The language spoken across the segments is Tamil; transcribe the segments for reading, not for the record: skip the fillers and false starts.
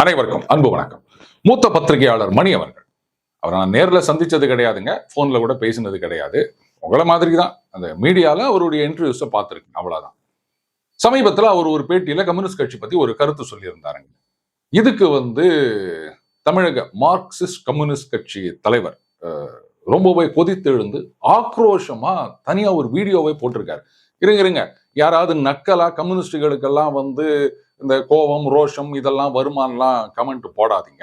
அனைவருக்கும் அன்பு வணக்கம். மூத்த பத்திரிகையாளர் மணி அவர்கள். அவரை நான் நேரில் சந்திச்சது கிடையாதுங்க, போன்ல கூட பேசினது கிடையாது. உங்களை மாதிரி தான் அந்த மீடியால அவருடைய இன்டர்வியூஸை பார்த்துருக்கேன், அவ்வளவுதான். சமீபத்தில் அவர் ஒரு பேட்டியில கம்யூனிஸ்ட் கட்சி பத்தி ஒரு கருத்து சொல்லியிருந்தாருங்க. இதுக்கு தமிழக மார்க்சிஸ்ட் கம்யூனிஸ்ட் கட்சி தலைவர் ரொம்பவே கொதித்தெழுந்து ஆக்ரோஷமா தனியா ஒரு வீடியோவை போட்டிருக்காரு. இருங்க, யாராவது நக்கலா கம்யூனிஸ்டுகளுக்கெல்லாம் இந்த கோபம் ரோஷம் இதெல்லாம் வருமானலாம் கமெண்ட் போடாதீங்க.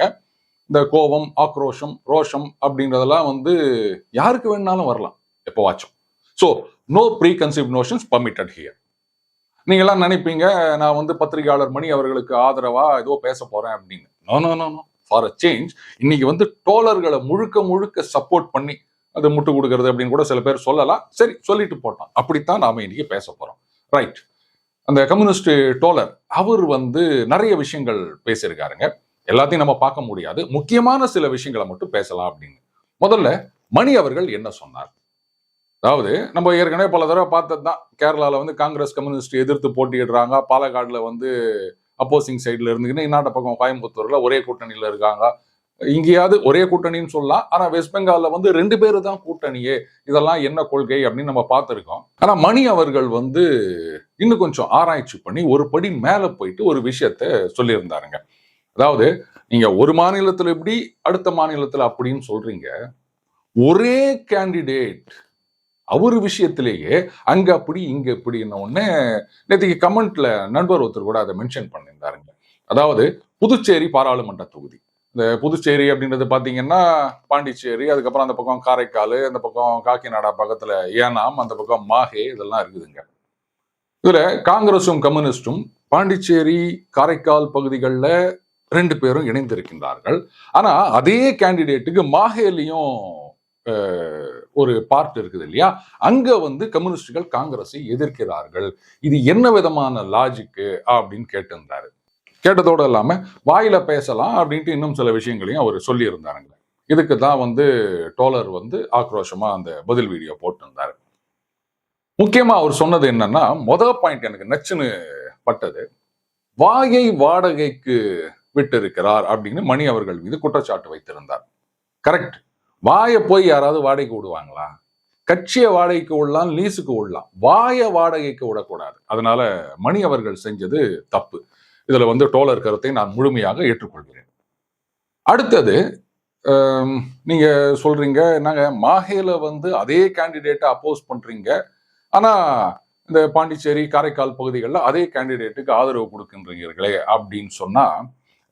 இந்த கோபம் ஆக்ரோஷம் ரோஷம் அப்படின்றதெல்லாம் யாருக்கு வேணாலும் வரலாம் எப்போவாச்சும். So no preconceived notions permitted here. நீங்களாம் நினைப்பீங்க நான் பத்திரிகையாளர் மணி அவர்களுக்கு ஆதரவா ஏதோ பேச போறேன் அப்படின்னு. நோ ஃபார் அ சேஞ்ச் இன்னைக்கு டோலர்களை முழுக்க சப்போர்ட் பண்ணி அது முட்டு கொடுக்கறது அப்படின்னு கூட சில பேர் சொல்லலாம். சரி, சொல்லிட்டு போட்டோம். அப்படித்தான் நாம இன்னைக்கு பேச போறோம். ரைட். அந்த கம்யூனிஸ்ட் டோலர் அவர் நிறைய விஷயங்கள் பேசியிருக்காருங்க. எல்லாத்தையும் நம்ம பார்க்க முடியாது, முக்கியமான சில விஷயங்களை மட்டும் பேசலாம் அப்படின்னு. முதல்ல மணி அவர்கள் என்ன சொன்னார்? அதாவது நம்ம ஏற்கனவே பல தடவை பார்த்ததுதான். கேரளாவில் காங்கிரஸ் கம்யூனிஸ்ட் எதிர்த்து போட்டியிடுறாங்க. பாலக்காடுல அப்போசிங் சைட்ல இருந்துக்கின்னு இன்னாட்ட பக்கம் கோயம்புத்தூர்ல ஒரே கூட்டணியில இருக்காங்க. இங்கேயாவது ஒரே கூட்டணின்னு சொல்லலாம். ஆனா வெஸ்ட் பெங்கால்ல 2 பேரு தான் கூட்டணியே. இதெல்லாம் என்ன கொள்கை அப்படின்னு நம்ம பார்த்திருக்கோம். ஆனா மணி அவர்கள் இன்னும் கொஞ்சம் ஆராய்ச்சி பண்ணி ஒரு படி மேல போயிட்டு ஒரு விஷயத்த சொல்லியிருந்தாருங்க. அதாவது நீங்க ஒரு மாநிலத்துல இப்படி அடுத்த மாநிலத்துல அப்படின்னு சொல்றீங்க. ஒரே கேண்டிடேட் அவரு விஷயத்திலேயே அங்க அப்படி இங்க இப்படின்னு ஒண்ணு நேற்றுக்கு கமெண்ட்ல நண்பர் ஒருத்தர் கூட அதை மென்ஷன் பண்ணியிருந்தாருங்க. அதாவது புதுச்சேரி பாராளுமன்ற தொகுதி. இந்த புதுச்சேரி அப்படின்றது பாத்தீங்கன்னா பாண்டிச்சேரி, அதுக்கப்புறம் அந்த பக்கம் காரைக்கால், அந்த பக்கம் காக்கிநாடா பக்கத்துல ஏனாம், அந்த பக்கம் மாஹே, இதெல்லாம் இருக்குதுங்க. இதுல காங்கிரஸும் கம்யூனிஸ்டும் பாண்டிச்சேரி காரைக்கால் பகுதிகளில் 2 பேரும் இணைந்திருக்கின்றார்கள். ஆனா அதே கேண்டிடேட்டுக்கு மாஹேலையும் ஒரு பார்ட் இருக்குது இல்லையா, அங்க கம்யூனிஸ்டுகள் காங்கிரஸை எதிர்க்கிறார்கள். இது என்ன விதமான லாஜிக்கு அப்படின்னு கேட்டிருந்தாரு. கேட்டதோடு இல்லாம வாயில பேசலாம் அப்படின்ட்டு இன்னும் சில விஷயங்களையும் அவர் சொல்லி இருந்தாருங்க. இதுக்கு தான் டோலர் ஆக்ரோஷமா அந்த பதில் வீடியோ போட்டிருந்தாரு. முக்கியமா அவர் சொன்னது என்னன்னா, முதல் பாயிண்ட் எனக்கு நச்சுன்னு பட்டது, வாயை வாடகைக்கு விட்டு இருக்கிறார் அப்படின்னு மணி அவர்கள் மீது குற்றச்சாட்டு வைத்திருந்தார். கரெக்ட். வாயை போய் யாராவது வாடகைக்கு விடுவாங்களா? கட்சியை வாடகைக்கு விடலாம், லீஸுக்கு விடலாம், வாயை வாடகைக்கு விடக்கூடாது. அதனால மணி அவர்கள் செஞ்சது தப்பு. இதுல டோலர் கருத்தை நான் முழுமையாக ஏற்றுக்கொள்கிறேன். அடுத்தது நீங்க சொல்றீங்க நாங்க மாஹேல அதே கேண்டிடேட்டை அப்போஸ் பண்றீங்க, ஆனா இந்த பாண்டிச்சேரி காரைக்கால் பகுதிகளில் அதே கேண்டிடேட்டுக்கு ஆதரவு கொடுக்கின்றீர்களே அப்படின்னு சொன்னா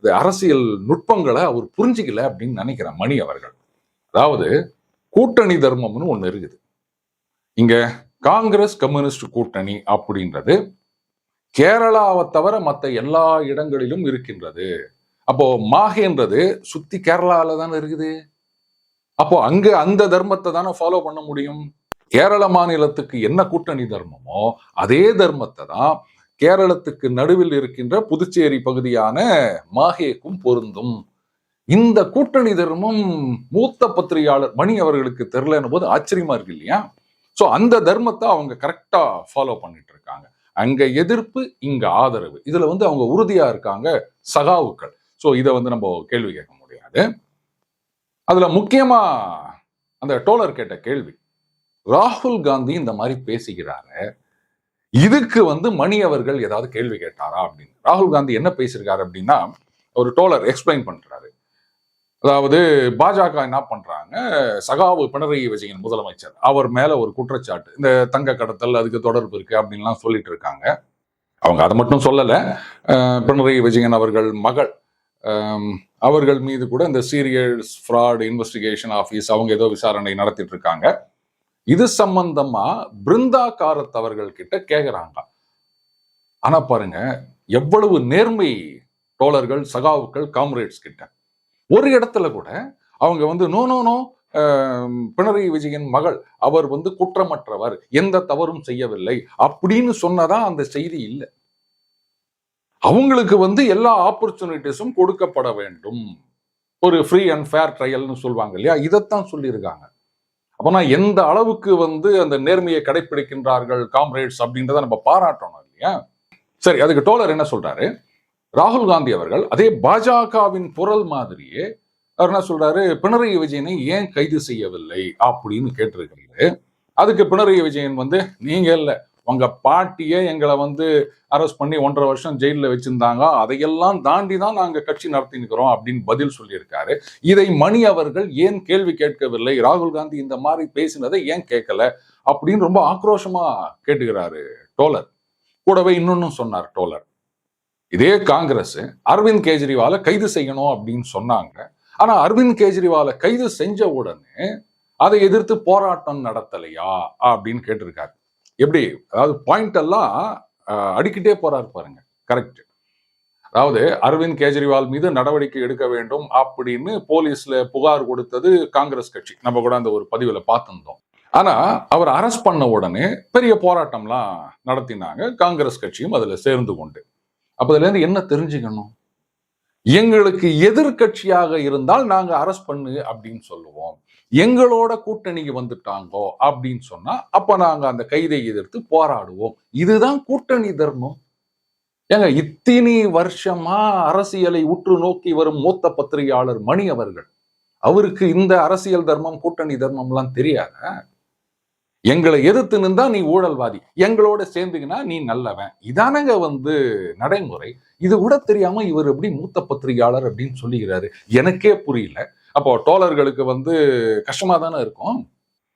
இந்த அரசியல் நுட்பங்களை அவர் புரிஞ்சுக்கல அப்படின்னு நினைக்கிறேன் மணி அவர்கள். அதாவது கூட்டணி தர்மம்னு ஒண்ணு இருக்குது. இங்க காங்கிரஸ் கம்யூனிஸ்ட் கூட்டணி அப்படின்றது கேரளாவை தவிர மற்ற எல்லா இடங்களிலும் இருக்கின்றது. அப்போ மாஹேன்றது சுத்தி கேரளால தானே இருக்குது. அப்போ அங்க அந்த தர்மத்தை தானே ஃபாலோ பண்ண முடியும். கேரள மாநிலத்துக்கு என்ன கூட்டணி தர்மமோ அதே தர்மத்தை தான் கேரளத்துக்கு நடுவில் இருக்கின்ற புதுச்சேரி பகுதியான மாஹேக்கும் பொருந்தும். இந்த கூட்டணி தர்மம் மூத்த பத்திரிகையாளர் மணி அவர்களுக்கு தெரியலன்னு போது ஆச்சரியமா இருக்கு இல்லையா? சோ அந்த தர்மத்தை அவங்க கரெக்டா ஃபாலோ பண்ணிட்டு இருக்காங்க. அங்க எதிர்ப்பு, இங்க ஆதரவு. இதுல அவங்க உறுதியா இருக்காங்க, சகாவுக்கள். சோ இதை நம்ம கேள்வி கேட்க முடியாது. அதுல முக்கியமா அந்த டோலர் கேட்ட கேள்வி, ராகுல் காந்தி இந்த மாதிரி பேசுகிறாரு, இதுக்கு மணி அவர்கள் ஏதாவது கேள்வி கேட்டாரா அப்படின்னு. ராகுல் காந்தி என்ன பேசியிருக்காரு அப்படின்னா, ஒரு டோலர் எக்ஸ்பிளைன் பண்றாரு. அதாவது பாஜக என்ன பண்றாங்க, சகாவு பினராயி விஜயன் முதலமைச்சர், அவர் மேல ஒரு குற்றச்சாட்டு, இந்த தங்க கடத்தல் அதுக்கு தொடர்பு இருக்கு அப்படின்லாம் சொல்லிட்டு இருக்காங்க. அவங்க அதை மட்டும் சொல்லல, பினராயி விஜயன் அவர்கள் மகள் அவர்கள் மீது கூட இந்த சீரியஸ் ஃப்ராட் இன்வெஸ்டிகேஷன் ஆஃபீஸ் அவங்க ஏதோ விசாரணை நடத்திட்டு இருக்காங்க. இது சம்பந்தமா பிருந்தா காரத் அவர்கள் கிட்ட கேக்குறாங்க. ஆனா பாருங்க எவ்வளவு நேர்மை டோலர்கள், சகாவுக்கள், காம்ரேட்ஸ் கிட்ட. ஒரு இடத்துல கூட அவங்க நோ பினராயி விஜயன் மகள் அவர் குற்றமற்றவர், எந்த தவறும் செய்யவில்லை அப்படின்னு சொன்னதா அந்த செய்தி இல்லை. அவங்களுக்கு எல்லா ஆப்பர்ச்சுனிட்டிஸும் கொடுக்கப்பட வேண்டும், ஒரு ஃப்ரீ அண்ட் ஃபேர் ட்ரையல்னு சொல்லுவாங்க இல்லையா, இதைத்தான் சொல்லியிருக்காங்க. அப்பனா எந்த அளவுக்கு அந்த நேர்மையை கடைபிடிக்கின்றார்கள் காம்ரேட்ஸ் அப்படின்றத நம்ம பாராட்டணும் இல்லையா? சரி, அதுக்கு டோலர் என்ன சொல்றாரு? ராகுல் காந்தி அவர்கள் அதே பாஜகவின் குரல் மாதிரியே அவர் என்ன சொல்றாரு, பினராயி விஜயனை ஏன் கைது செய்யவில்லை அப்படின்னு கேட்டிருக்காரு. அதுக்கு பினராயி விஜயன் வந்து, நீங்க இல்ல, உங்க பாட்டியே எங்களை வந்து அரெஸ்ட் பண்ணி 1.5 வருஷம் ஜெயில வச்சிருந்தாங்க, அதையெல்லாம் தாண்டி தான் நாங்க கட்சி நடத்தினுக்கிறோம் அப்படின்னு பதில் சொல்லியிருக்காரு. இதை மணி அவர்கள் ஏன் கேள்வி கேட்கவில்லை, ராகுல் காந்தி இந்த மாதிரி பேசினதை ஏன் கேட்கல அப்படின்னு ரொம்ப ஆக்ரோஷமா கேட்டுக்கிறாரு டோலர். கூடவே இன்னொன்னும் சொன்னார் டோலர், இதே காங்கிரஸ் அரவிந்த் கெஜ்ரிவாலை கைது செய்யணும் அப்படின்னு சொன்னாங்க. ஆனா அரவிந்த் கெஜ்ரிவாலை கைது செஞ்ச உடனே அதை எதிர்த்து போராட்டம் நடத்தலையா அப்படின்னு கேட்டிருக்காரு. எப்படி, அதாவது பாயிண்ட் எல்லாம் அடிக்கிட்டே போறாரு பாருங்க. கரெக்ட். அதாவது அரவிந்த் கெஜ்ரிவால் மீது நடவடிக்கை எடுக்க வேண்டும் அப்படின்னு போலீஸ்ல புகார் கொடுத்தது காங்கிரஸ் கட்சி. நம்ம கூட அந்த ஒரு பதிவுல பார்த்திருந்தோம். ஆனா அவர் அரெஸ்ட் பண்ண உடனே பெரிய போராட்டம்லாம் நடத்தினாங்க, காங்கிரஸ் கட்சியும் அதுல சேர்ந்து கொண்டு. அப்ப இதுல இருந்து என்ன தெரிஞ்சுக்கணும்? எங்களுக்கு எதிர்கட்சியாக இருந்தால் நாங்க அரெஸ்ட் பண்ணு அப்படின்னு சொல்லுவோம். எங்களோட கூட்டணிக்கு வந்துட்டாங்கோ அப்படின்னு சொன்னா அப்ப நாங்க அந்த கைதை எதிர்த்து போராடுவோம். இதுதான் கூட்டணி தர்மம். ஏங்க, இத்தனை வருஷமா அரசியலை உற்று நோக்கி வரும் மூத்த பத்திரிகையாளர் மணி அவர்கள், அவருக்கு இந்த அரசியல் தர்மம், கூட்டணி தர்மம் எல்லாம் தெரியாத? எங்களை எதிர்த்து நின்றா நீ ஊழல்வாதி, எங்களோட சேர்ந்துக்கினா நீ நல்லவன், இதானங்க வந்து நடைமுறை. இது கூட தெரியாம இவர் எப்படி மூத்த பத்திரிகையாளர் அப்படின்னு சொல்லிக்கிறாரு, எனக்கே புரியல. அப்போ டோலர்களுக்கு வந்து கஷ்டமா தானே இருக்கும்.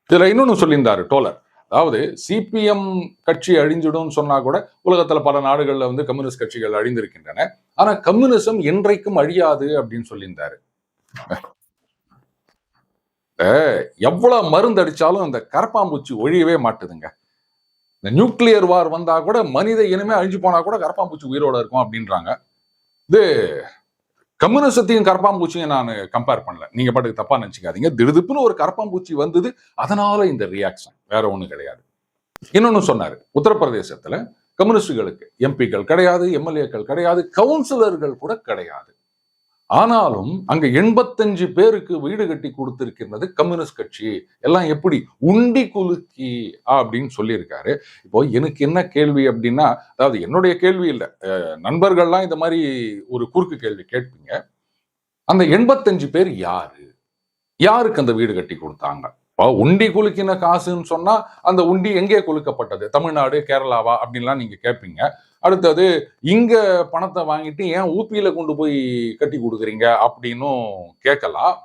இதுல இன்னொன்னு சொல்லியிருந்தாரு டோலர், அதாவது சிபிஎம் கட்சி அழிஞ்சிடும் சொன்னா கூட உலகத்துல பல நாடுகள்ல வந்து கம்யூனிஸ்ட் கட்சிகள் அழிந்திருக்கின்றன, ஆனா கம்யூனிசம் என்றைக்கும் அழியாது அப்படின்னு சொல்லியிருந்தாரு. எவ்வளவு மருந்து அடிச்சாலும் அந்த கரப்பாம்பூச்சி ஒழியவே மாட்டுதுங்க. இந்த நியூக்ளியர் வார் வந்தா கூட மனித இனமே அழிஞ்சு போனா கூட கரப்பாம்பூச்சி உயிரோட இருக்கும் அப்படின்றாங்க. இது கம்யூனிசத்தையும் கரப்பாம்பூச்சியும் நான் கம்பேர் பண்ணல, நீங்க பாட்டுக்கு தப்பா நினைச்சுக்காதீங்க. திடுதுப்புன்னு ஒரு கரப்பாம்பூச்சி வந்தது, அதனால இந்த ரியாக்ஷன், வேற ஒண்ணும் கிடையாது. இன்னொன்னு சொன்னாரு, உத்தரப்பிரதேசத்துல கம்யூனிஸ்டுகளுக்கு எம்பிக்கள் கிடையாது, எம்எல்ஏக்கள் கிடையாது, கவுன்சிலர்கள் கூட கிடையாது. ஆனாலும் அங்க 85 பேருக்கு வீடு கட்டி கொடுத்திருக்கிறது கம்யூனிஸ்ட் கட்சி. எல்லாம் எப்படி உண்டி குலுக்கி அப்படின்னு சொல்லியிருக்காரு. இப்போ எனக்கு என்ன கேள்வி அப்படின்னா, அதாவது என்னுடைய கேள்வி இல்லை, நண்பர்கள்லாம் இந்த மாதிரி ஒரு குறுக்கு கேள்வி கேட்பீங்க. அந்த 85 பேர் யாரு, யாருக்கு அந்த வீடு கட்டி கொடுத்தாங்க? உண்டி குலுக்கின காசுன்னு சொன்னா அந்த உண்டி எங்கே குலுக்கப்பட்டது, தமிழ்நாடு, கேரளாவா அப்படின்லாம் நீங்க கேட்பீங்க. அடுத்தது, இங்க பணத்தை வாங்கிட்டு ஏன் ஊபியில கொண்டு போய் கட்டி கொடுக்குறீங்க அப்படின்னும் கேட்கலாம்.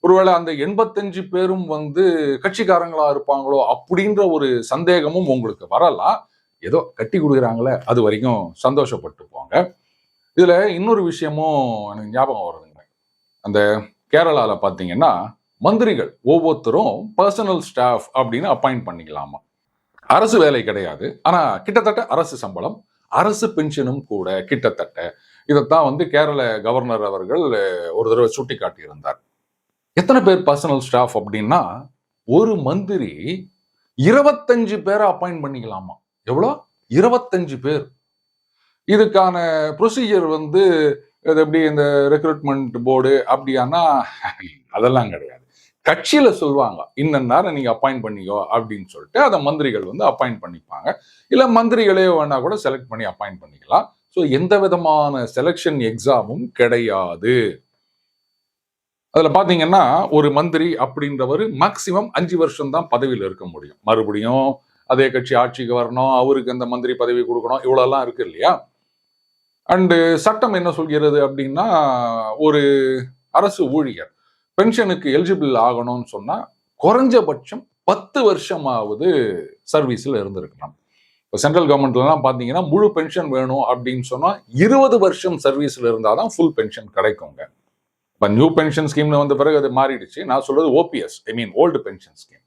ஒருவேளை அந்த 85 பேரும் வந்து கட்சிக்காரங்களா இருப்பாங்களோ அப்படின்ற ஒரு சந்தேகமும் உங்களுக்கு வரலாம். ஏதோ கட்டி கொடுக்குறாங்களே, அது வரைக்கும் சந்தோஷப்பட்டு போங்க. இதுல இன்னொரு விஷயமும் எனக்கு ஞாபகம் வருதுங்க. அந்த கேரளால பாத்தீங்கன்னா மந்திரிகள் ஒவ்வொருத்தரும் பர்சனல் ஸ்டாஃப் அப்படின்னு அப்பாயிண்ட் பண்ணிக்கலாமா. அரசு வேலை கிடையாது, ஆனா கிட்டத்தட்ட அரசு சம்பளம், அரசு பென்ஷனும் கூட கிட்டத்தட்ட. இதைத்தான் வந்து கேரள கவர்னர் அவர்கள் ஒரு தடவை சுட்டி காட்டியிருந்தார். எத்தனை பேர் பர்சனல் ஸ்டாஃப் அப்படின்னா, ஒரு மந்திரி 25 பேரை அப்பாயிண்ட் பண்ணிக்கலாமா. எவ்வளோ? 25 பேர். இதுக்கான ப்ரொசீஜர் வந்து எப்படி இந்த ரெக்ரூட்மெண்ட் போர்டு அப்படியானா அதெல்லாம் கிடையாது. கட்சியில சொல்லுவாங்க, இன்ன நேரம் நீங்க அப்பாயிண்ட் பண்ணிக்கோ அப்படின்னு சொல்லிட்டு அதை மந்திரிகள் வந்து அப்பாயிண்ட் பண்ணிப்பாங்க. இல்ல மந்திரிகளே வேணா கூட செலக்ட் பண்ணி அப்பாயிண்ட் பண்ணிக்கலாம். ஸோ எந்த விதமான செலெக்ஷன் எக்ஸாமும் கிடையாது. அதுல பாத்தீங்கன்னா ஒரு மந்திரி அப்படின்றவர் மேக்சிமம் 5 வருஷம் தான் பதவியில் இருக்க முடியும். மறுபடியும் அதே கட்சி ஆட்சிக்கு வரணும், அவருக்கு அந்த மந்திரி பதவி கொடுக்கணும், இவ்வளவு இருக்கு இல்லையா. அண்டு சட்டம் என்ன சொல்கிறது அப்படின்னா, ஒரு அரசு ஊழியர் பென்ஷனுக்கு எலிஜிபிள் ஆகணும்னு சொன்னா குறைஞ்சபட்சம் 10 வருஷமாவது சர்வீஸ்ல இருந்திருக்கலாம். இப்போ சென்ட்ரல் கவர்மெண்ட்லாம் பாத்தீங்கன்னா முழு பென்ஷன் வேணும் அப்படின்னு சொன்னா 20 வருஷம் சர்வீஸ்ல இருந்தாதான் ஃபுல் பென்ஷன் கிடைக்குங்க. இப்போ நியூ பென்ஷன் ஸ்கீம்ல வந்த பிறகு அது மாறிடுச்சு. நான் சொல்றது ஓபிஎஸ், ஐ மீன் ஓல்டு பென்ஷன் ஸ்கீம்.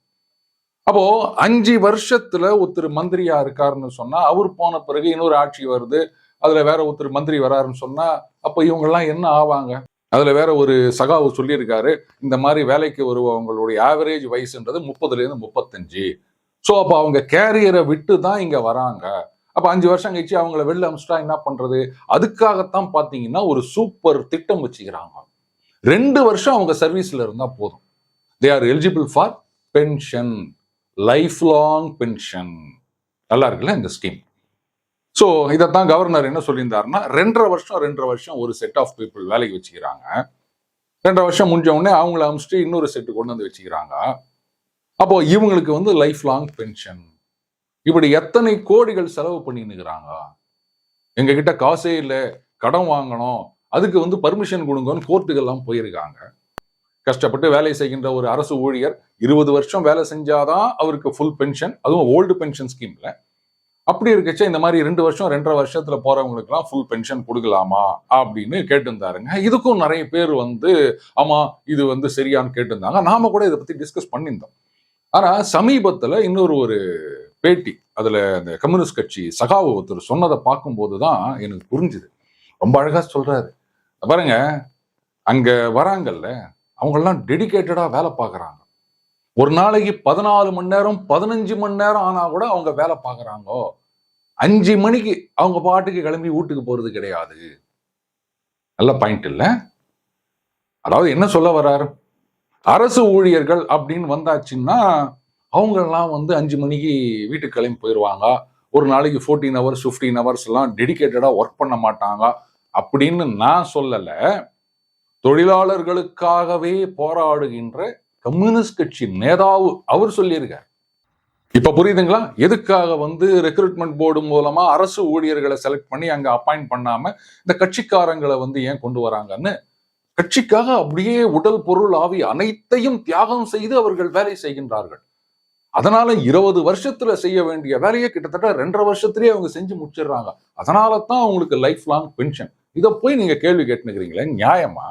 அப்போ 5 வருஷத்துல ஒருத்தர் மந்திரியா இருக்காருன்னு சொன்னா, அவர் போன பிறகு இன்னொரு ஆட்சி வருது, அதுல வேற ஒருத்தர் மந்திரி வராருன்னு சொன்னா அப்ப இவங்க எல்லாம் என்ன ஆவாங்க? அதுல வேற ஒரு சகாவு சொல்லியிருக்காரு, இந்த மாதிரி வேலைக்கு வருவவங்களுடைய ஆவரேஜ் வயசுன்றது 30ல இருந்து 35. ஸோ அப்ப அவங்க கேரியரை விட்டு தான் இங்க வராங்க. அப்ப 5 வருஷம் கழிச்சு அவங்கள வெளில அனுப்பிச்சிட்டா என்ன பண்றது? அதுக்காகத்தான் பாத்தீங்கன்னா ஒரு சூப்பர் திட்டம் வச்சுக்கிறாங்க. 2 வருஷம் அவங்க சர்வீஸ்ல இருந்தா போதும், they are eligible for pension, life long pension. நல்லா இருக்குல்ல இந்த ஸ்கீம். ஸோ இதைத்தான் கவர்னர் என்ன சொல்லியிருந்தாருன்னா 2.5 வருஷம் ஒரு செட் ஆஃப் பீப்புள் வேலைக்கு வச்சுக்கிறாங்க. 2.5 வருஷம் முடிஞ்ச உடனே அவங்கள அனுப்பிச்சிட்டு இன்னொரு செட்டு கொண்டு வந்து வச்சுக்கிறாங்க. அப்போ இவங்களுக்கு வந்து லைஃப் லாங் பென்ஷன். இப்படி எத்தனை கோடிகள் செலவு பண்ணினுக்கிறாங்க. எங்க கிட்ட காசே இல்லை, கடன் வாங்கணும், அதுக்கு வந்து பர்மிஷன் கொடுங்கன்னு கோர்ட்டுக்கெல்லாம் போயிருக்காங்க. கஷ்டப்பட்டு வேலை செய்கின்ற ஒரு அரசு ஊழியர் 20 வருஷம் வேலை செஞ்சாதான் அவருக்கு ஃபுல் பென்ஷன், அதுவும் ஓல்டு பென்ஷன் ஸ்கீம்ல. அப்படி இருக்கச்ச இந்த மாதிரி 2 வருஷம் 2.5 வருஷத்துல போறவங்களுக்கு எல்லாம் ஃபுல் பென்ஷன் கொடுக்கலாமா அப்படின்னு கேட்டிருந்தாருங்க. இதுக்கும் நிறைய பேர் வந்து ஆமா இது வந்து சரியான்னு கேட்டிருந்தாங்க. நாம கூட இதை பத்தி டிஸ்கஸ் பண்ணியிருந்தோம். ஆனா சமீபத்துல இன்னொரு பேட்டி, அதுல இந்த கம்யூனிஸ்ட் கட்சி சகாவு ஒருத்தர் சொன்னதை பார்க்கும்போதுதான் எனக்கு புரிஞ்சுது. ரொம்ப அழகா சொல்றாரு. பாருங்க, அங்க வராங்கல்ல அவங்கெல்லாம் டெடிகேட்டடா வேலை பார்க்கறாங்க. ஒரு நாளைக்கு 14 மணி நேரம் 15 மணி நேரம் ஆனா கூட அவங்க வேலை பார்க்கறாங்க. 5 மணிக்கு அவங்க பாட்டுக்கு கிளம்பி வீட்டுக்கு போறது கிடையாது. நல்ல பாயிண்ட் இல்ல? அதாவது என்ன சொல்ல வர்றாரு, அரசு ஊழியர்கள் அப்படின்னு வந்தாச்சுன்னா அவங்க எல்லாம் வந்து 5 மணிக்கு வீட்டுக்கு கிளம்பி போயிடுவாங்க. ஒரு நாளைக்கு 14 ஹவர்ஸ் 15 ஹவர்ஸ் எல்லாம் டெடிகேட்டடா ஒர்க் பண்ண மாட்டாங்க அப்படின்னு நான் சொல்லல. தொழிலாளர்களுக்காகவே போராடுகின்ற கம்யூனிஸ்ட் கட்சி நேதாவு அவர் சொல்லியிருக்கார். இப்ப புரியுதுங்களா? எதுக்காக வந்து ரெக்ரூட்மெண்ட் போர்டு மூலமா அரசு ஊழியர்களை செலக்ட் பண்ணி அங்க அப்பாயிண்ட் பண்ணாம இந்த கட்சிக்காரங்களை வந்து ஏன் கொண்டு வராங்கன்னு. கட்சிக்காக அப்படியே உடல் பொருள் ஆவி அனைத்தையும் தியாகம் செய்து அவர்கள் வேலை செய்கின்றார்கள். அதனால 20 வருஷத்துல செய்ய வேண்டிய வேலையை கிட்டத்தட்ட 2.5 வருஷத்திலேயே அவங்க செஞ்சு முடிச்சிடுறாங்க. அதனால தான் அவங்களுக்கு லைஃப் லாங் பென்ஷன். இதை போய் நீங்க கேள்வி கேட்டுக்கிறீங்களே, நியாயமா?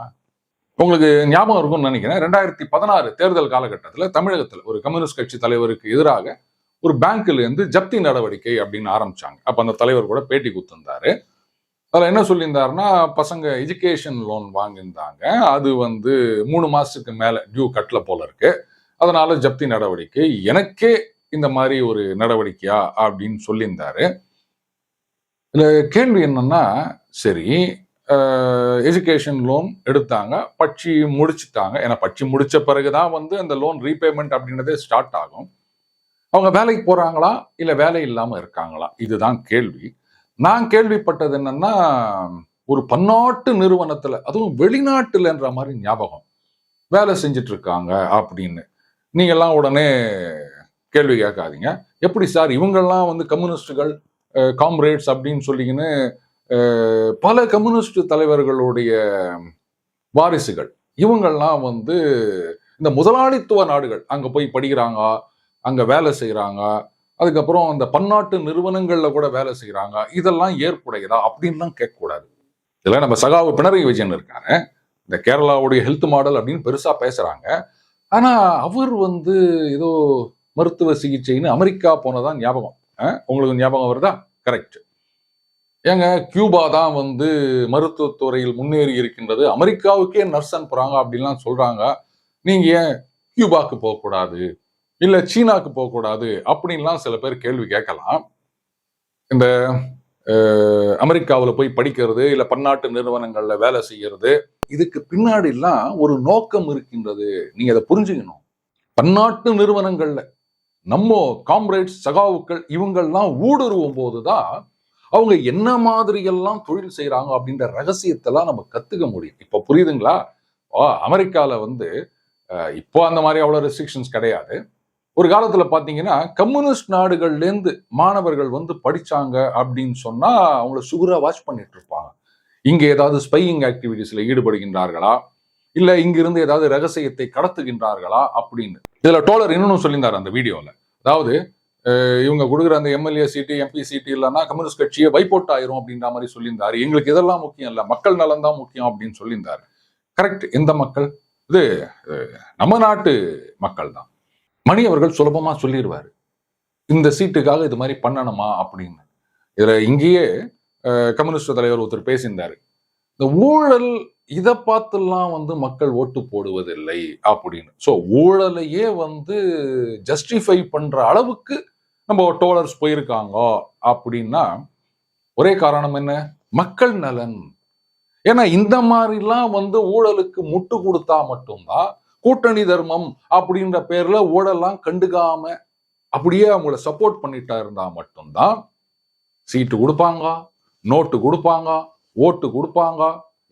உங்களுக்கு ஞாபகம் இருக்கும்னு நினைக்கிறேன், 2016 தேர்தல் காலகட்டத்தில் தமிழகத்தில் ஒரு கம்யூனிஸ்ட் கட்சி தலைவருக்கு எதிராக ஒரு பேங்க்ல இருந்து ஜப்தி நடவடிக்கை அப்படின்னு ஆரம்பிச்சாங்க. அப்ப அந்த தலைவர் கூட பேட்டி கொடுத்திருந்தாரு. அதுல என்ன சொல்லியிருந்தாருன்னா, பசங்க எஜுகேஷன் லோன் வாங்கியிருந்தாங்க, அது வந்து 3 மாசத்துக்கு மேல டியூ கட்டல போல இருக்கு, அதனால ஜப்தி நடவடிக்கை. எனக்கே இந்த மாதிரி ஒரு நடவடிக்கையா அப்படின்னு சொல்லியிருந்தாரு. இதுல கேள்வி என்னன்னா, சரி எஜுகேஷன் லோன் எடுத்தாங்க, படிச்சு முடிச்சுட்டாங்க. ஏன்னா படிச்சு முடிச்ச பிறகுதான் வந்து அந்த லோன் ரீபேமெண்ட் அப்படின்றதே ஸ்டார்ட் ஆகும். அவங்க வேலைக்கு போறாங்களா இல்ல வேலை இல்லாம இருக்காங்களா, இதுதான் கேள்வி. நான் கேள்விப்பட்டது என்னன்னா, ஒரு பன்னாட்டு நிறுவனத்துல, அதுவும் வெளிநாட்டுலன்ற மாதிரி ஞாபகம், வேலை செஞ்சுட்டு இருக்காங்க அப்படின்னு. நீங்க எல்லாம் உடனே கேள்வி கேட்காதீங்க. எப்படி சார் இவங்கெல்லாம் வந்து கம்யூனிஸ்டுகள் காம்ரேட்ஸ் அப்படின்னு சொல்லிக்கின்னு பல கம்யூனிஸ்ட் தலைவர்களுடைய வாரிசுகள் இவங்கெல்லாம் வந்து இந்த முதலாளித்துவ நாடுகள் அங்க போய் படிக்கிறாங்க, அங்க வேலை செய்யறாங்க, அதுக்கப்புறம் அந்த பன்னாட்டு நிறுவனங்கள்ல கூட வேலை செய்யறாங்க, இதெல்லாம் ஏற்புடையதா அப்படின்லாம் கேட்கக்கூடாது. இதுல நம்ம சகாவு பினராயி விஜயன் இருக்காரு, இந்த கேரளாவுடைய ஹெல்த் மாடல் அப்படின்னு பெருசா பேசுறாங்க. ஆனா அவர் வந்து ஏதோ மருத்துவ சிகிச்சைன்னு அமெரிக்கா போனதான் ஞாபகம். உங்களுக்கு ஞாபகம் வருதா? கரெக்ட். ஏங்க கியூபா தான் வந்து மருத்துவத்துறையில் முன்னேறி இருக்கின்றது, அமெரிக்காவுக்கே நர்ஸ் அனுப்புறாங்க அப்படின்லாம் சொல்றாங்க, நீங்க ஏன் கியூபாக்கு போகக்கூடாது இல்ல சீனாக்கு போகக்கூடாது அப்படின்லாம் சில பேர் கேள்வி கேட்கலாம். இந்த அமெரிக்காவில் போய் படிக்கிறது இல்ல பன்னாட்டு நிறுவனங்கள்ல வேலை செய்யறது, இதுக்கு பின்னாடி எல்லாம் ஒரு நோக்கம் இருக்கின்றது, நீங்க அதை புரிஞ்சுக்கணும். பன்னாட்டு நிறுவனங்கள்ல நம்ம காம்ரேட்ஸ் சகாவுக்கள் இவங்கெல்லாம் ஊடுருவும் போதுதான் அவங்க என்ன மாதிரி எல்லாம் தொழில் செய்யறாங்க அப்படின்ற ரகசியத்தெல்லாம் நம்ம கத்துக்க முடியும். இப்ப புரியுதுங்களா? அமெரிக்கால வந்து இப்போ அந்த மாதிரி அவ்வளவு ரெஸ்ட்ரிக்ஷன்ஸ் கிடையாது. ஒரு காலத்துல பாத்தீங்கன்னா கம்யூனிஸ்ட் நாடுகள்ல இருந்து மாணவர்கள் வந்து படிச்சாங்க அப்படின்னு சொன்னா அவங்கள சுகுரா வாட்ச் பண்ணிட்டு இருப்பாங்க. இங்க ஏதாவது ஸ்பையிங் ஆக்டிவிட்டிஸ்ல ஈடுபடுகின்றார்களா இல்ல இங்கிருந்து ஏதாவது ரகசியத்தை கடத்துகின்றார்களா அப்படின்னு. இதுல டோலர் இன்னொன்னு சொல்லியிருந்தாரு அந்த வீடியோல, அதாவது இவங்க கொடுக்குற அந்த எம்எல்ஏ சீட்டு எம்பி சீட்டு இல்லைன்னா கம்யூனிஸ்ட் கட்சியை வைப்போட் ஆயிரும் அப்படின்ற மாதிரி சொல்லியிருந்தாரு. எங்களுக்கு இதெல்லாம் முக்கியம் இல்ல, மக்கள் நலன் தான் முக்கியம் அப்படின்னு சொல்லியிருந்தாரு. கரெக்ட். எந்த மக்கள்? இது நம்ம நாட்டு மக்கள் தான். மணி அவர்கள் சுலபமா சொல்லிடுவாரு இந்த சீட்டுக்காக இது மாதிரி பண்ணணுமா அப்படின்னு. இதுல இங்கேயே கம்யூனிஸ்ட் தலைவர் ஒருத்தர் பேசியிருந்தாரு, இந்த ஊழல் இதை பார்த்துலாம் வந்து மக்கள் ஓட்டு போடுவதில்லை அப்படின்னு. ஸோ ஊழலையே வந்து ஜஸ்டிஃபை பண்ற அளவுக்கு நம்ம டோலர்ஸ் போயிருக்காங்க அப்படின்னா ஒரே காரணம் என்ன? மக்கள் நலன். ஏன்னா இந்த மாதிரிலாம் வந்து ஊழலுக்கு முட்டு கொடுத்தா மட்டும்தான், கூட்டணி தர்மம் அப்படின்ற பேர்ல ஊழலாம் கண்டுக்காம அப்படியே அவங்கள சப்போர்ட் பண்ணிட்டா இருந்தா மட்டும்தான் சீட்டு கொடுப்பாங்க, நோட்டு கொடுப்பாங்க, ஓட்டு கொடுப்பாங்க.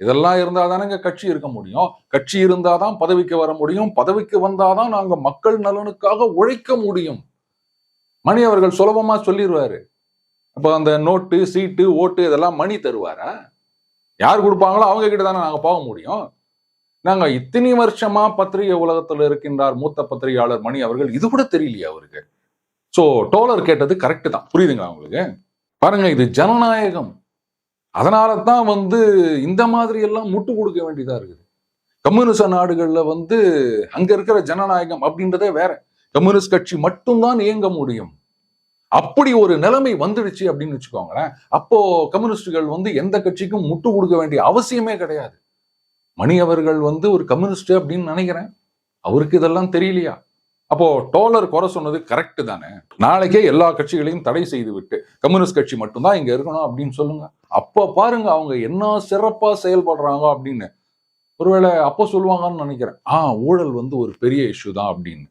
இதெல்லாம் இருந்தா தானங்க கட்சி இருக்க முடியும். கட்சி இருந்தாதான் பதவிக்கு வர முடியும். பதவிக்கு வந்தாதான் நாங்க மக்கள் நலனுக்காக உழைக்க முடியும். மணி அவர்கள் சுலபமா சொல்லிடுவாரு. அப்ப அந்த நோட்டு, சீட்டு, ஓட்டு இதெல்லாம் மணி தருவாரா? யார் கொடுப்பாங்களோ அவங்க கிட்ட தானே நாங்க போக முடியும். நாங்க இத்தனை வருஷமா பத்திரிகை உலகத்துல இருக்கின்றார் மூத்த பத்திரிகையாளர் மணி அவர்கள். இது கூட தெரியலையா அவருக்கு? சோ டோலர் கேட்டது கரெக்ட் தான். புரியுதுங்களா உங்களுக்கு? பாருங்க, இது ஜனநாயகம். அதனால தான் இந்த மாதிரி எல்லாம் முட்டு கொடுக்க வேண்டியதா இருக்குது. கம்யூனிச நாடுகள்ல அங்க இருக்கிற ஜனநாயகம் அப்படின்றதே வேற. கம்யூனிஸ்ட் கட்சி மட்டும்தான் இயங்க முடியும். அப்படி ஒரு நிலைமை வந்துடுச்சு அப்படின்னு வச்சுக்கோங்களேன். அப்போ கம்யூனிஸ்டுகள் எந்த கட்சிக்கும் முட்டு கொடுக்க வேண்டிய அவசியமே கிடையாது. மணி அவர்கள் ஒரு கம்யூனிஸ்ட் அப்படின்னு நினைக்கிறேன். அவருக்கு இதெல்லாம் தெரியலையா? அப்போ டோலர் குறை சொன்னது கரெக்ட் தானே. நாளைக்கே எல்லா கட்சிகளையும் தடை செய்து விட்டு கம்யூனிஸ்ட் கட்சி மட்டும்தான் இங்க இருக்கணும் அப்படின்னு சொல்லுங்க. அப்ப பாருங்க அவங்க என்ன சிறப்பா செயல்படுறாங்க அப்படின்னு. ஒருவேளை அப்போ சொல்லுவாங்கன்னு நினைக்கிறேன். ஊழல் ஒரு பெரிய இஷ்யூ தான் அப்படின்னு.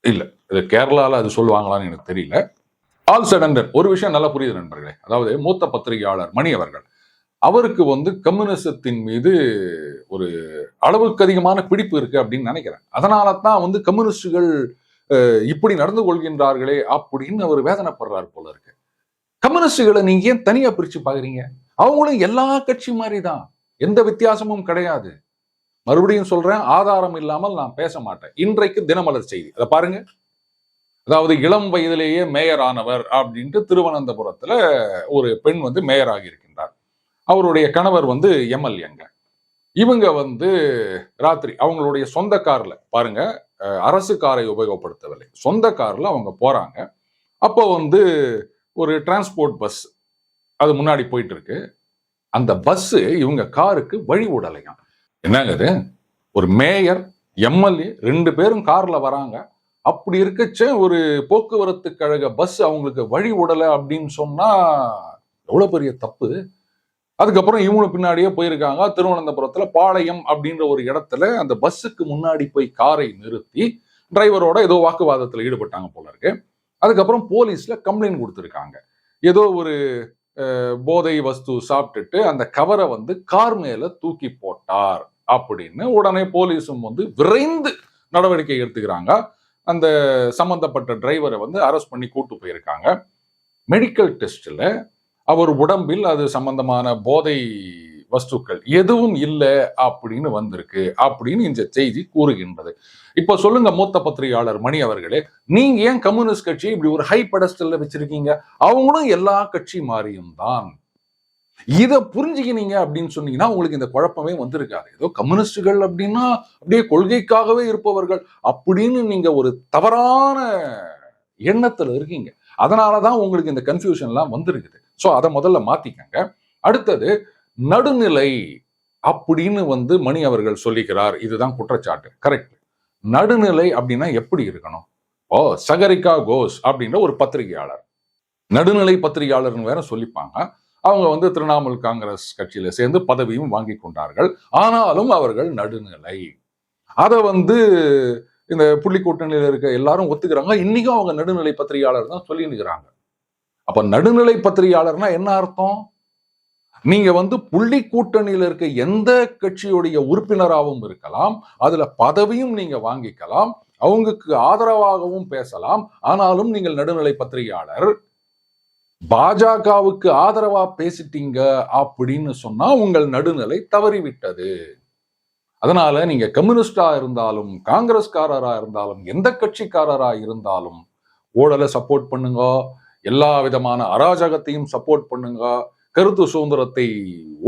இல்ல, இது கேரளால அது சொல்லுவாங்களான்னு எனக்கு தெரியல. ஆல் சடன் ஒரு விஷயம் நல்லா புரியுது நண்பர்களே. அதாவது மூத்த பத்திரிகையாளர் மணி அவர்கள், அவருக்கு கம்யூனிசத்தின் மீது ஒரு அளவுக்கு அதிகமான பிடிப்பு இருக்கு அப்படின்னு நினைக்கிறேன். அதனால தான் கம்யூனிஸ்டுகள் இப்படி நடந்து கொள்கின்றார்களே அப்படின்னு அவர் வேதனைப்படுறாரு போல இருக்கு. கம்யூனிஸ்டுகளை நீங்க ஏன் தனியா பிரிச்சு பாக்குறீங்க? அவங்களும் எல்லா கட்சி மாதிரி தான், எந்த வித்தியாசமும் கிடையாது. மறுபடியும் சொல்றேன், ஆதாரம் இல்லாமல் நான் பேச மாட்டேன். இன்றைக்கு தினமலர் செய்தி அதை பாருங்க. அதாவது இளம் வயதிலேயே மேயர் ஆனவர் அப்படின்ட்டு திருவனந்தபுரத்துல ஒரு பெண் மேயர் ஆகி இருக்கின்றார். அவருடைய கணவர் எம்எல்ஏங்க. இவங்க ராத்திரி அவங்களுடைய சொந்த கார்ல, பாருங்க, அரசு காரை உபயோகப்படுத்தவில்லை, சொந்த கார்ல அவங்க போறாங்க. அப்போ ஒரு டிரான்ஸ்போர்ட் பஸ் அது முன்னாடி போயிட்டு இருக்கு. அந்த பஸ் இவங்க காருக்கு வழி விடலையாம். என்னங்க இது? ஒரு மேயர், எம்எல்ஏ 2 பேரும் கார்ல வராங்க. அப்படி இருக்கச்ச ஒரு போக்குவரத்து கழக பஸ் அவங்களுக்கு வழி விடலை அப்படின்னு சொன்னா எவ்வளவு பெரிய தப்பு. அதுக்கப்புறம் இவங்களும் பின்னாடியே போயிருக்காங்க. திருவனந்தபுரத்துல பாளையம் அப்படின்ற ஒரு இடத்துல அந்த பஸ்ஸுக்கு முன்னாடி போய் காரை நிறுத்தி டிரைவரோட ஏதோ வாக்குவாதத்துல ஈடுபட்டாங்க போல இருக்கு. அதுக்கப்புறம் போலீஸ்ல கம்ப்ளைண்ட் கொடுத்துருக்காங்க. ஏதோ ஒரு போதை வஸ்து சாப்பிட்டுட்டு அந்த கவரை கார் மேல தூக்கி போட்டார் அப்படின்னு உடனே போலீஸும் விரைந்து நடவடிக்கை எடுத்துக்கிறாங்க. அந்த சம்பந்தப்பட்ட டிரைவரை அரெஸ்ட் பண்ணி கூட்டு போயிருக்காங்க. மெடிக்கல் டெஸ்ட்ல அவர் உடம்பில் அது சம்பந்தமான போதை வஸ்துக்கள் எதுவும் இல்லை அப்படின்னு வந்திருக்கு அப்படின்னு இந்த செய்தி கூறுகின்றது. இப்ப சொல்லுங்க மூத்த பத்திரிகையாளர் மணி அவர்களே, நீங்க ஏன் கம்யூனிஸ்ட் கட்சியை இப்படி ஒரு ஹை பெடஸ்டல்ல வச்சிருக்கீங்க? அவங்களும் எல்லா கட்சி மாறியும் தான். இதை புரிஞ்சுக்கினீங்க அப்படின்னு சொன்னீங்கன்னா உங்களுக்கு இந்த குழப்பமே வந்திருக்காது. ஏதோ கம்யூனிஸ்டுகள் அப்படின்னா அப்படியே கொள்கைக்காகவே இருப்பவர்கள் அப்படின்னு நீங்க ஒரு தவறான எண்ணத்துல இருக்கீங்க. அதனாலதான் உங்களுக்கு இந்த கன்ஃபியூஷன் எல்லாம் வந்திருக்குது. சோ அதை முதல்ல மாத்திக்கங்க. அடுத்தது நடுநிலை அப்படின்னு மணி அவர்கள் சொல்லிக்கிறார். இதுதான் குற்றச்சாட்டு. கரெக்ட். நடுநிலை அப்படின்னா எப்படி இருக்கணும்? சகரிகா கோஷ் அப்படின்ற ஒரு பத்திரிகையாளர், நடுநிலை பத்திரிகையாளர்னு வேற சொல்லிப்பாங்க. அவங்க திரிணாமுல் காங்கிரஸ் கட்சியில சேர்ந்து பதவியும் வாங்கி கொண்டார்கள். ஆனாலும் அவர்கள் நடுநிலை. அதை இந்த புள்ளி கூட்டணியில இருக்க எல்லாரும் ஒத்துக்கிறாங்க. இன்னைக்கும் அவங்க நடுநிலை பத்திரிகையாளர் தான் சொல்லி நிற்கிறாங்க. அப்ப நடுநிலை பத்திரிகையாளர்னா என்ன அர்த்தம்? நீங்க புள்ளி கூட்டணியில இருக்க எந்த கட்சியுடைய உறுப்பினராகவும் இருக்கலாம், அதுல பதவியும் நீங்க வாங்கிக்கலாம், அவங்களுக்கு ஆதரவாகவும் பேசலாம். ஆனாலும் நீங்கள் நடுநிலை பத்திரிகையாளர். பாஜகவுக்கு ஆதரவா பேசிட்டீங்க அப்படின்னு சொன்னா உங்கள் நடுநிலை தவறிவிட்டது. அதனால நீங்க கம்யூனிஸ்டா இருந்தாலும், காங்கிரஸ்காரரா இருந்தாலும், எந்த கட்சிக்காரரா இருந்தாலும் ஊழலை சப்போர்ட் பண்ணுங்க, எல்லா விதமான அராஜகத்தையும் சப்போர்ட் பண்ணுங்க, கருத்து சுதந்திரத்தை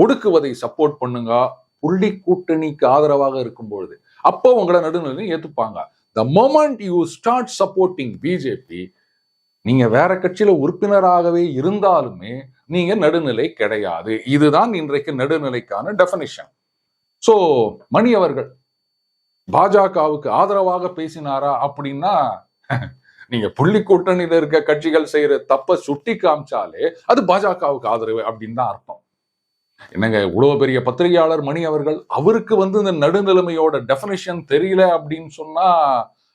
ஒடுக்குவதை சப்போர்ட் பண்ணுங்க. புள்ளி கூட்டணிக்கு ஆதரவாக இருக்கும் பொழுது அப்போ உங்களை நடுநிலை ஏத்துப்பாங்க. The moment you start supporting BJP, நீங்க வேற கட்சியில உறுப்பினராகவே இருந்தாலுமே நீங்க நடுநிலை கிடையாது. இதுதான் இன்றைக்கு நடுநிலைக்கான டெஃபினிஷன். சோ மணி அவர்கள் பாஜகவுக்கு ஆதரவாக பேசினாரா அப்படின்னா, நீங்க புள்ளி கூட்டணியில இருக்க கட்சிகள் செய்யற தப்ப சுட்டி காமிச்சாலே அது பாஜகவுக்கு ஆதரவு அப்படின்னு தான் அர்த்தம். என்னங்க, இவ்வளவு பெரிய பத்திரிகையாளர் மணி அவர்கள், அவருக்கு இந்த நடுநிலைமையோட டெஃபினிஷன் தெரியல அப்படின்னு சொன்னா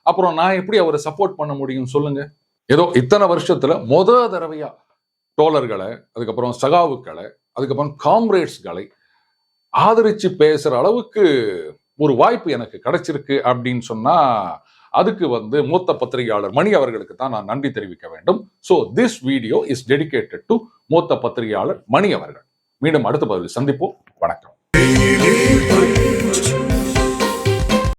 அப்புறம் நான் எப்படி அவரை சப்போர்ட் பண்ண முடியும் சொல்லுங்க? ஏதோ இத்தனை வருஷத்துல தடவையா தோழர்களை, அதுக்கப்புறம் சகாவுக்களை, அதுக்கப்புறம் காம்ரேட்ஸ்களை ஆதரிச்சு பேசுற அளவுக்கு ஒரு வாய்ப்பு எனக்கு கிடைச்சிருக்கு அப்படின்னு சொன்னா அதுக்கு மூத்த பத்திரிகையாளர் மணி அவர்களுக்கு தான் நான் நன்றி தெரிவிக்க வேண்டும். So this video is dedicated to மூத்த பத்திரிகையாளர் மணி அவர்கள். மீண்டும் அடுத்த பதிவில் சந்திப்போம். வணக்கம்.